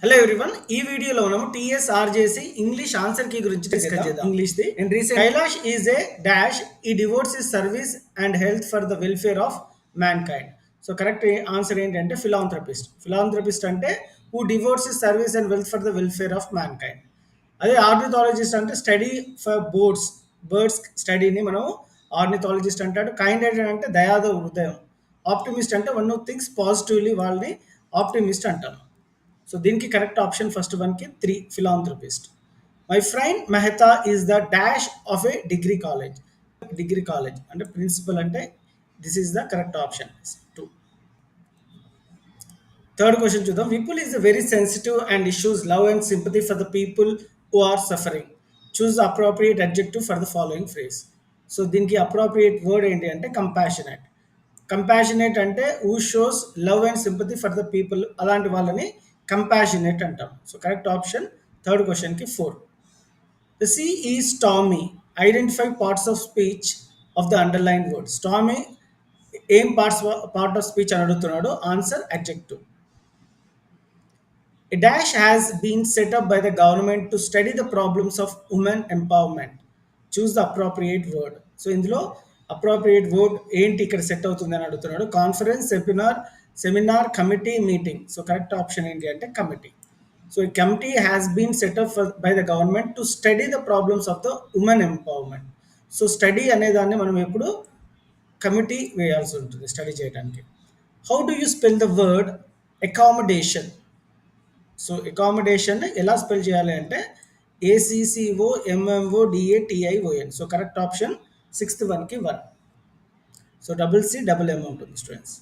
Hello everyone ఈ వీడియోలో మనము TSRJC ఇంగ్లీష్ ఆన్సర్ కీ గురించి డిస్కస్ చేద్దాం. English the and recent Kailash is a dash he devotes his service and health for the welfare of mankind. So correct answer ఏంటంటే philanthropist అంటే who devotes his service and wealth for the welfare of mankind. అదే ornithologist అంటే study for birds స్టడీని మనం ornithologist అంటాడు. Kind అంటే దయాద హృదయం. ఆప్టిమిస్ట్ అంటే వన్ హూ థింక్స్ పాజిటివ్లీ వాళ్ళని ఆప్టిమిస్ట్ అంటారు. సో దీనికి కరెక్ట్ ఆప్షన్ ఫస్ట్ వన్కి 3 philanthropist. My friend Mehta is the dash of a degree college అంటే ప్రిన్సిపల్ అంటే this is the correct option 2. Third question చూద్దాం. Vipul is very sensitive and issues love and sympathy for the people who are suffering. Choose the appropriate adjective for the following phrase. So దీనికి appropriate word ఏంటి అంటే compassionate అంటే who shows love and sympathy for the people, అలాంటి వాళ్ళని compassionate అంటాం. So correct option third క్వశ్చన్కి 4. The sea is stormy. Identify parts of speech of the underline word. Stormy ఏం part of speech అని అడుగుతున్నాడు. Answer adjective. A dash has been set up by the government to study the problems of women empowerment. Choose the appropriate word. So ఇందులో appropriate word ఏంటి ఇక్కడ set అవుతుంది అని అడుగుతున్నాడు. Conference, seminar, committee, meeting. So correct option ఏంటి అంటే committee. So ఈ committee has been set up by the government to study the problems of the women empowerment. So study అనేదాన్ని మనం ఎప్పుడు కమిటీ వేయాల్సి ఉంటుంది స్టడీ చేయడానికి. How do you spell the word accommodation? So accommodation ఎలా స్పెల్ చేయాలి అంటే ACCOMMODATION. So correct option sixth వన్కి 1. సో CCM ఉంటుంది students.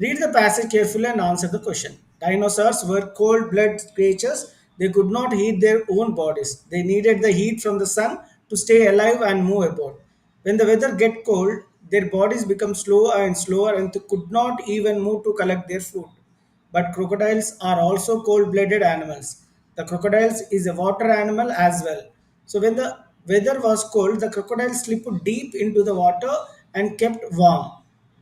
Read the passage carefully and answer the question. Dinosaurs were cold-blooded creatures. They could not heat their own bodies. They needed the heat from the sun to stay alive and move about. When the weather get cold, their bodies become slower and slower and they could not even move to collect their food. But crocodiles are also cold-blooded animals. The crocodiles is a water animal as well. So when the weather was cold, the crocodiles slipped deep into the water and kept warm.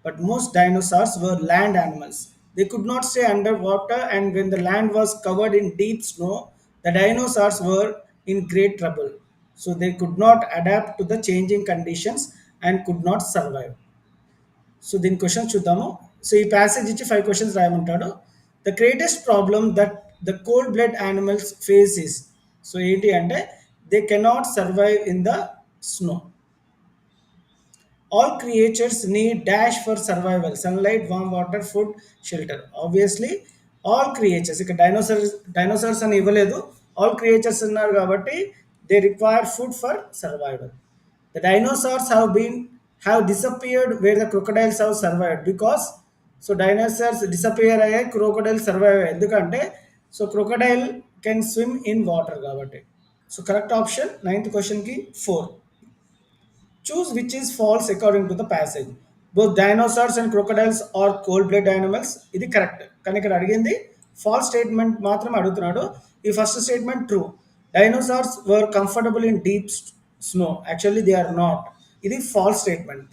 But most dinosaurs were land animals. They could not stay underwater, and when the land was covered in deep snow, the dinosaurs were in great trouble. So they could not adapt to the changing conditions and could not survive. So దీని question చూద్దాము. So ఈ passage ఇచ్చి 5 questions రాయమంటాడు. The greatest problem that the cold blood animals face is. So ఏంటి అంటే they cannot survive in the snow. All creatures need dash for survival: sunlight, warm water, food, shelter. Obviously all creatures, ఇక్కడ dinosaurs అని ఇవ్వలేదు, all creatures ఉన్నారు కాబట్టి they require food for survival. The dinosaurs have disappeared where the crocodiles have survived because so dinosaurs disappear అయ్యాయి, crocodile survive అయ్యాయి. ఎందుకంటే so crocodile can swim in water కాబట్టి. So correct option 9th క్వశ్చన్కి 4. Choose which is false according to the passage. Both dinosaurs and crocodiles are cold-blooded animals. ఇది correct, కానీ ఇక్కడ అడిగింది false statement మాత్రం అడుగుతున్నాడు. ఈ first statement true. Dinosaurs were comfortable in deep snow. Actually they are not. ఇది false statement.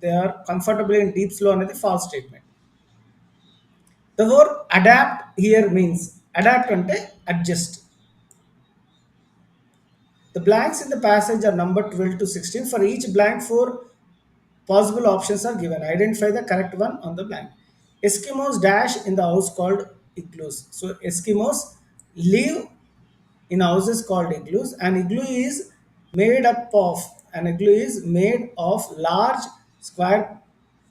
They are comfortable in deep snow అనేది false statement. The word adapt here means, adapt అంటే adjust. The blanks in the passage are numbered 12 to 16. For each blank, 4 possible options are given. Identify the correct one on the blank. Eskimos dash in the house called igloos. So Eskimos live in houses called igloos. An igloo is made of large square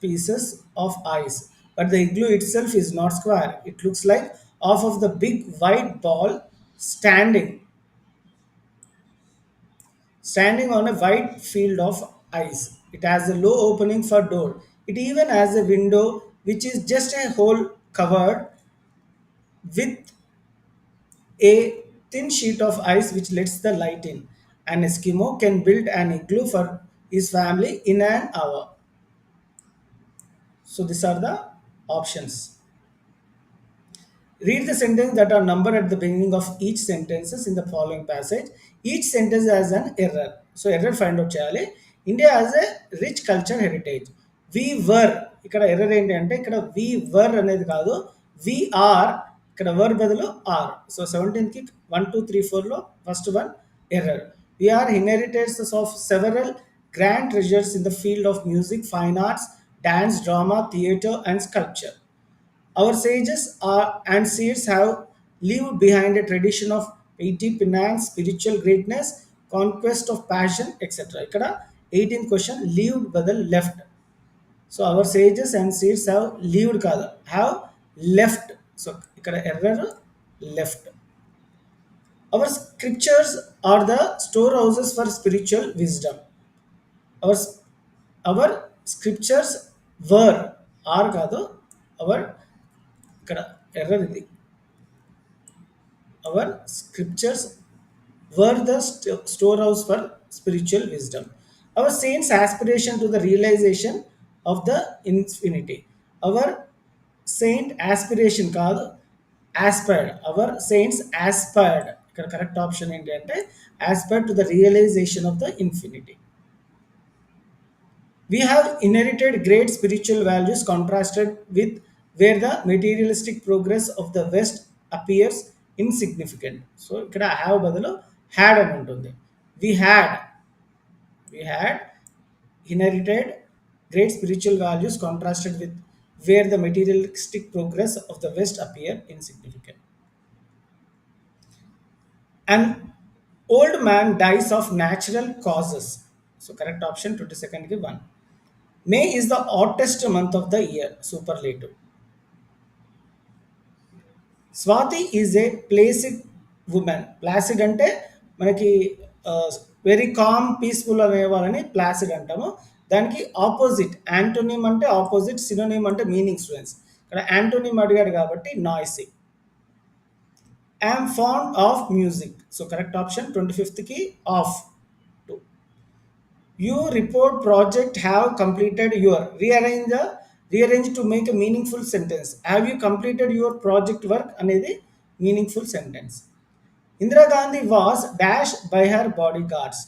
pieces of ice. But the igloo itself is not square. It looks like half of the big white ball standing on a wide field of ice. It has a low opening for door. It even has a window which is just a hole covered with a thin sheet of ice which lets the light in. An Eskimo can build an igloo for his family in an hour. So these are the options. Read the sentence that are numbered at the beginning of each sentences in the following passage. Each sentence has an error. So error find out cheyali. India has a rich culture heritage. We were, ikkada error enti ante ikkada we were anedi kaadu, we are ఇక్కడ were బదులు are. So 17కి 1 2 3 4లో first one error. We are inheritors of several grand treasures in the field of music, fine arts, dance, drama, theatre, and sculpture. Our sages and seers have lived behind a tradition of piety, finance, spiritual greatness, conquest of passion, etc. ఇక్కడ 18th question leaved బదులు left. So our sages and seeds have leaved కాదు, have left. So ఇక్కడ error left. Our scriptures are the store houses for spiritual wisdom. Our our scriptures were, are కాదు, our, ఇక్కడ error ఇది. అవర్ స్క్రిప్చర్స్ were the storehouse for spiritual wisdom. Our saints' aspiration to the realization of the infinity. Our saint aspiration కాదు, aspired. Our saints aspired. ఇక్కడ correct option ఏంటి అంటే aspired to the realization of the infinity. We have inherited great spiritual values contrasted with where the materialistic progress of the West appears insignificant. So ఇక్కడ have బదులు had అని ఉంటుంది. We had, we had inherited great spiritual values contrasted with where the materialistic progress of the West appear insignificant. An old man dies of natural causes. So correct option 22nd ki 1. May is the hottest month of the year. Superlative. Swathi is a placid women. Placid అంటే మనకి very calm peaceful అనే వాళ్ళని placid అంటాము. దానికి opposite antonym అంటే opposite, synonym అంటే meaning students. ఇక్కడ antonym అడిగాడు కాబట్టి noisy. I'm fond of music. So correct option 25కి of. You report project have completed your rearrange to make a meaningful sentence. Have you completed your project work అనేది meaningful sentence. Indira Gandhi was dashed by her bodyguards.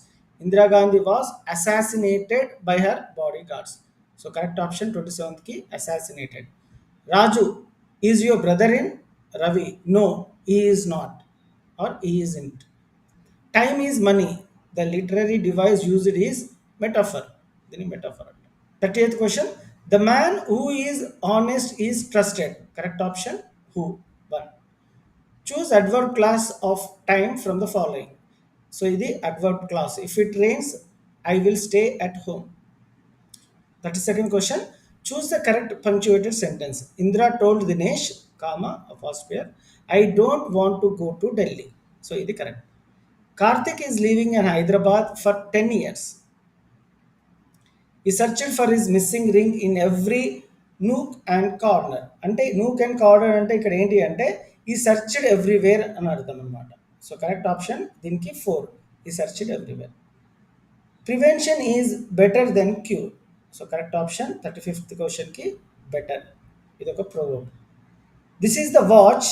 Indira Gandhi was assassinated by her bodyguards. So correct option 27th ki assassinated. Raju is your brother in Ravi. No, he is not, or he isn't. Time is money. The literary device used is metaphor. Then metaphor. 30th question. The man who is honest is trusted. Correct option who. 1. Choose adverb class of time from the following. So this adverb class. If it rains, I will stay at home. 32nd question. Choose the correct punctuated sentence. Indra told Dinesh, comma, apostrophe, I don't want to go to Delhi. So this is correct. Karthik is living in Hyderabad for 10 years. He searched for his missing ring in every nook and corner. అంటే nook and corner అంటే ఇక్కడ ఏంటి అంటే he searched everywhere అని అర్థం అనమాట. So correct option దీనికి 4. He searched everywhere. Prevention is better than cure. So correct option 35th క్వశ్చన్కి బెటర్. ఇది ఒక proverb. This is the watch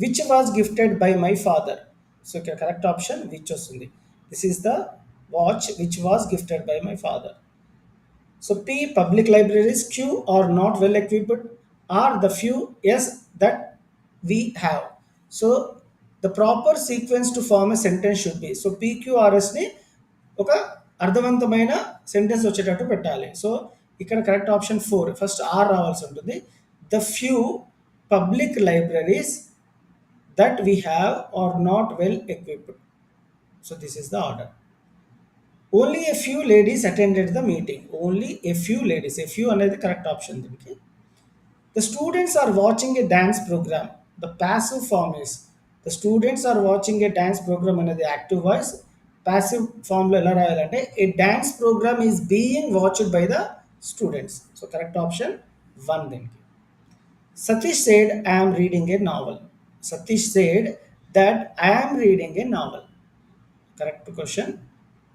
which was gifted by my father. So ఇక్కడ correct option which వస్తుంది. This is the watch which was gifted by my father. So P, public libraries. Q, are not well equipped. R, the few. S, that we have. So the proper sequence to form a sentence should be. So PQRSని ఒక అర్థవంతమైన sentence వచ్చేటట్టు పెట్టాలి. So ఇక్కడ correct option 4. First are రావాల్సి ఉంటుంది. The few public libraries that we have are not well equipped. So this is the order. Only a few ladies attended the meeting. Only a few ladies. A few అనేది correct option దీనికి. The students are watching a dance program. The passive form is the students are watching a dance program అనేది active voice. Passive form లో ఎలా రాయాలంటే a dance program is being watched by the students. So correct option 1 దీనికి. Satish said I am reading a novel. Satish said that I am reading a novel. Correct question.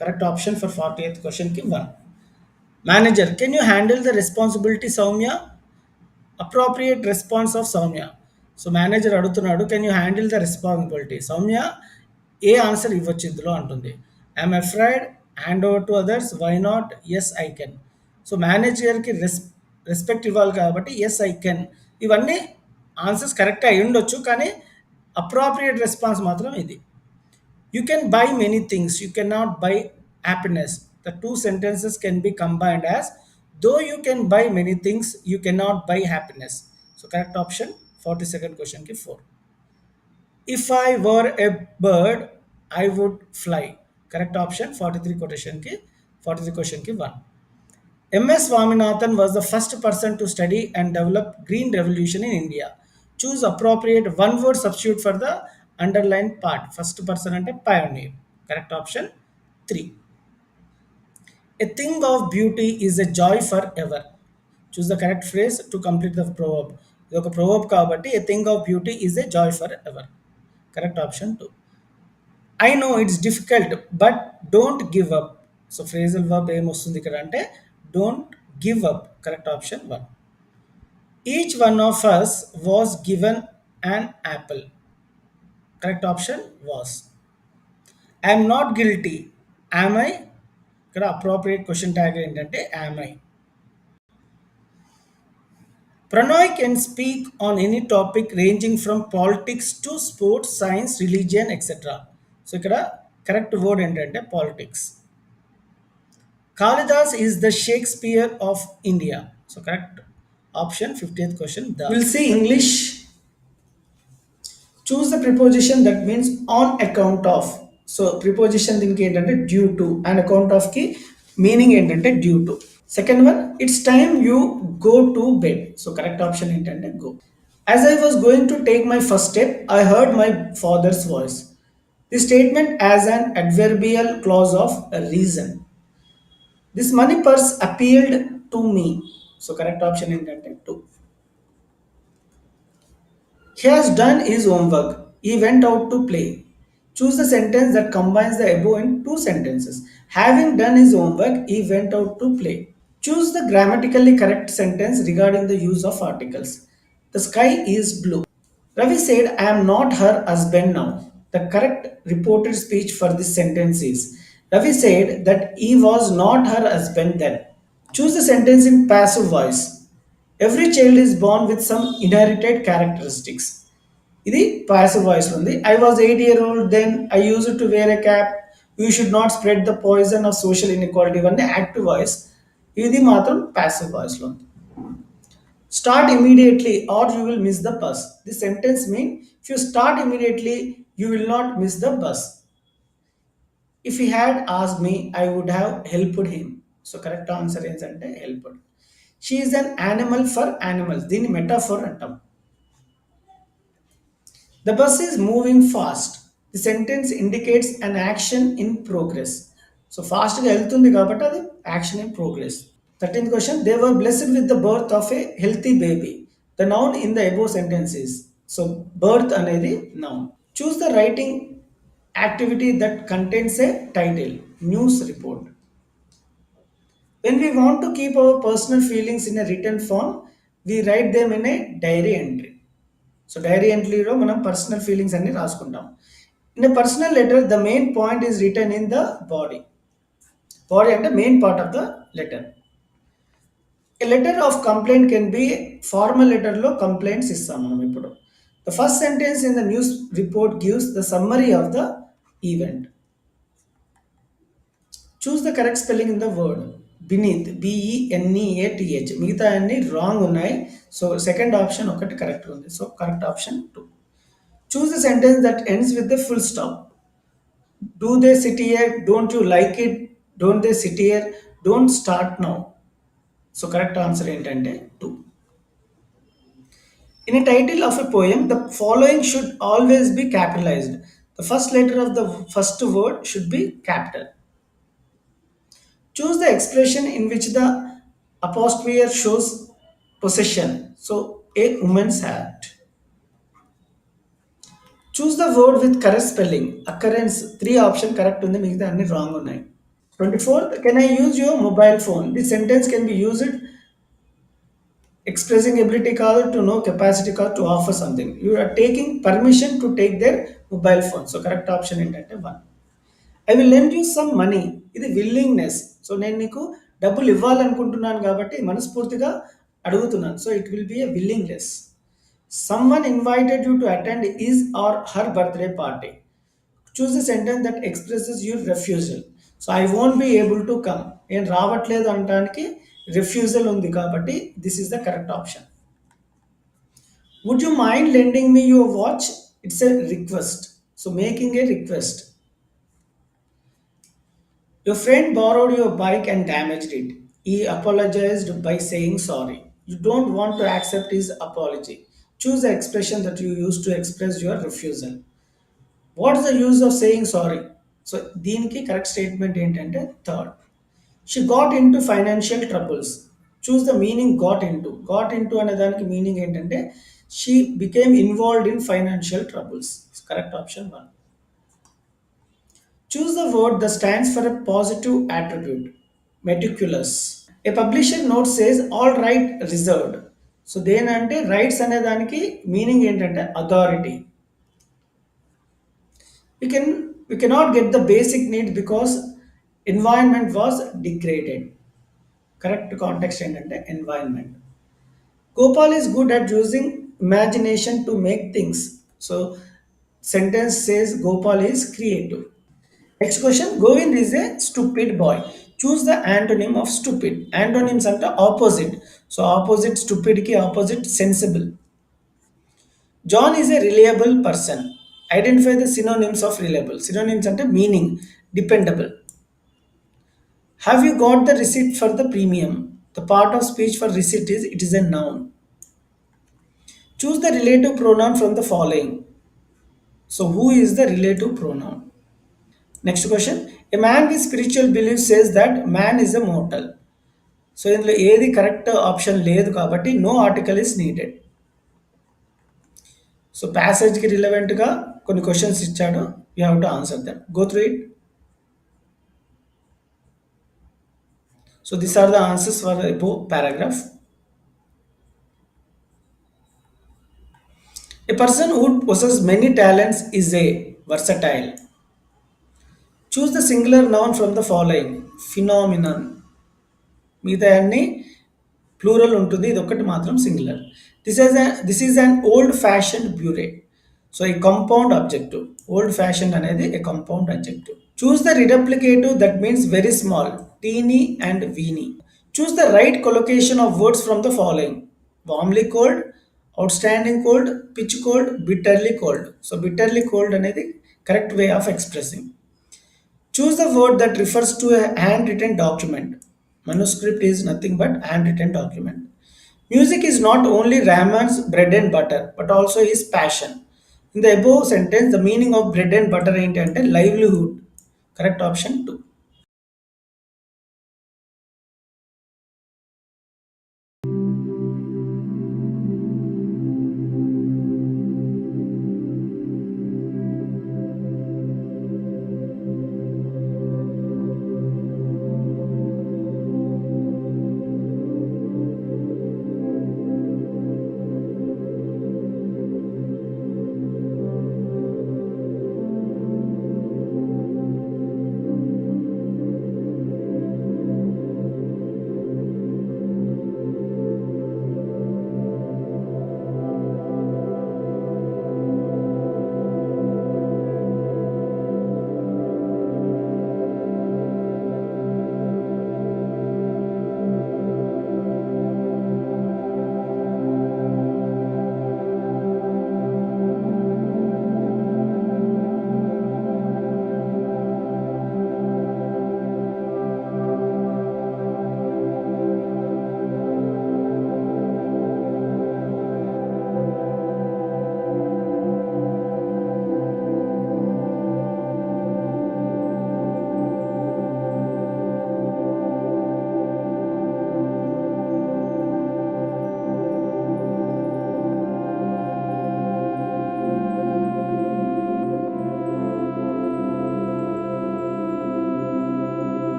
Correct option for 40th question ki 1. Manager, can you handle the responsibility, Soumya? Appropriate response of Soumya. So manager adugutunnadu, can you handle the responsibility? Soumya ఏ answer ఇవ్వచ్చు ఇందులో అంటుంది. I'm afraid, hand over to others, why not, yes I can. So మేనేజర్కి respect ఇవ్వాలి కాబట్టి yes I can. ఇవన్నీ answers correct అయి ఉండొచ్చు, కానీ అప్రాప్రియేట్ రెస్పాన్స్ మాత్రం ఇది. You can buy many things, you cannot buy happiness. The two sentences can be combined as though you can buy many things, you cannot buy happiness. So correct option 42nd question ki 4. If I were a bird, I would fly. Correct option 43 question ki 1. MS Swaminathan was the first person to study and develop green revolution in India. Choose appropriate one word substitute for the underlined part. First person and a pioneer. Correct option 3. A thing of beauty is a joy forever. Choose the correct phrase to complete the proverb. ఇది ఒక proverb కాబట్టి a thing of beauty is a joy forever. Correct option 2. I know it's difficult, but don't give up. So phrasal verb ఏమొస్తుంది ఇక్కడ అంటే don't give up. Correct option 1. Each one of us was given an apple. Correct option was. I am not guilty. Am I? ఇక్కడ appropriate question tag ఏంటంటే am I. Pranoy can speak on any topic ranging from politics to sports, science, religion, etc. So ఇక్కడ correct word ఏంటంటే politics. Kalidas is the Shakespeare of India. So correct option 50th question. We'll see English. Choose the preposition that means on account of. So preposition దీనికి ఏంటంటే due to and account of కి meaning ఏంటంటే due to. Second one, it's time you go to bed. So correct option ఏంటంటే go. As I was going to take my first step, I heard my father's voice. The statement as an adverbial clause of a reason. This money purse appealed to me. So correct option ఏంటంటే to. He has done his homework. He went out to play. Choose the sentence that combines the above in two sentences. Having done his homework, he went out to play. Choose the grammatically correct sentence regarding the use of articles. The sky is blue. Ravi said, I am not her husband now. The correct reported speech for this sentence is Ravi said that he was not her husband then. Choose the sentence in passive voice. Every child is born with some inherited characteristics. ఇది passive voice ఉంది. I was 8 years old then. I used to wear a cap. You should not spread the poison of social inequality. ఇవన్నీ active voice. ఇది మాత్రం passive voice లో ఉంది. Start immediately or you will miss the bus. This sentence mean if you start immediately you will not miss the bus. If he had asked me, I would have helped him. So correct answer ఏంటంటే helped. She is an animal for animals. దీన్ని metaphor అంటాం. The bus is moving fast. The sentence indicates an action in progress. So fast గా వెళ్తుంది కాబట్టి అది action in progress. 13th question. They were blessed with the birth of a healthy baby. The noun in the above sentence is. So birth అనేది noun. Choose the writing activity that contains a title. News report. When we want to keep our personal feelings in a written form, we write them in a diary entry. So diary entryలో మనం personal feelings అన్ని రాసుకుంటాం. In a personal letter the main point is return in the body. Body అంటే main part of the letter. A letter of complaint can be formal లెటర్లో complaints ఇస్తాం మనం ఇప్పుడు. The first sentence in the news report gives the summary of the event. Choose the correct spelling in the word. Beneath BENEATH. మిగతా అన్ని wrong ఉన్నాయి. So second option ఒకటి correct ఉంది. So correct option 2. Choose the sentence that ends with the full stop. Do they SIT here, don't you like it, don't they SIT here, don't start now. So correct answer ఏంటంటే 2. In a title of a poem, the following should always be capitalized. The first letter of the first word should be capital. Choose the expression in which the apostrophe shows possession. So, a woman's hat. Choose the word with correct spelling. Occurrence 3 option correct ఉంది, మిగతా అన్ని wrong ఉన్నాయి. 24th, can I use your mobile phone? This sentence can be used expressing ability కాదు, to know capacity కాదు, to offer something. You are taking permission to take their mobile phone. So correct option ఏంటంటే 1. I will lend you some money. ఇది willingness. So నేను నీకు డబ్బులు ఇవ్వాలనుకుంటున్నాను కాబట్టి మనస్ఫూర్తిగా అడుగుతున్నాను. So it will be A willingness. Someone invited you to attend his or her birthday party. Choose a sentence that expresses your refusal. So I won't be able to come. నేను రావట్లేదు అనడానికి రిఫ్యూజల్ ఉంది కాబట్టి this is the correct option. Would you mind lending me your watch? It's a request. So making a request. Your friend borrowed your bike and damaged it. He apologized by saying sorry. You don't want to accept his apology. Choose the expression that you use to express your refusal. What's the use of saying sorry? So దీనికి correct statement ఏంటంటే third. She got into financial troubles. Choose the meaning got into. Got into అనే దానికి meaning ఏంటంటే she became involved in financial troubles. Correct option 1. Choose the word that stands for a positive attribute. Meticulous. A publisher note says all right reserved. So దేనంటే rights అనే దానికి meaning ఏంటంటే authority. We cannot get the basic need because environment was degraded. Correct context ఏంటంటే environment. Gopal is good at using imagination to make things. So sentence says Gopal is creative. Next question, Govind is a stupid boy. Choose the antonym of stupid. Antonyms are the opposite. So opposite stupid ki opposite sensible. John is a reliable person. Identify the synonyms of reliable. Synonyms are the meaning dependable. Have you got the receipt for the premium? The part of speech for receipt is it is a noun. Choose the relative pronoun from the following. So who is the relative pronoun? Next question. A man with spiritual belief says that man is a mortal. సో ఇందులో ఏది correct option లేదు కాబట్టి no article is needed. So ప్యాసేజ్కి రిలవెంట్గా కొన్ని questions ఇచ్చాడు, you have to answer them. Go through it. So these are the answers for above paragraph. A person who possesses many talents is a versatile. Choose the singular noun from the following. Phenomenon. మిగతా అన్ని plural ఉంటుంది, ఇది ఒక్కటి మాత్రం singular. This is an old fashion bureau. So ఈ compound objective. Old fashion అనేది a compound objective. Choose the reduplicative that means very small. Teeny and weeny. Choose the right collocation of words from the following. Warmly cold, outstanding cold, pitch cold, bitterly cold. So bitterly cold అనేది correct way of expressing. Choose the word that refers to a handwritten document. Manuscript is nothing but handwritten document. Music is not only Rahman's bread and butter, but also his passion. In the above sentence, the meaning of bread and butter ఏంటంటే livelihood. Correct option 2.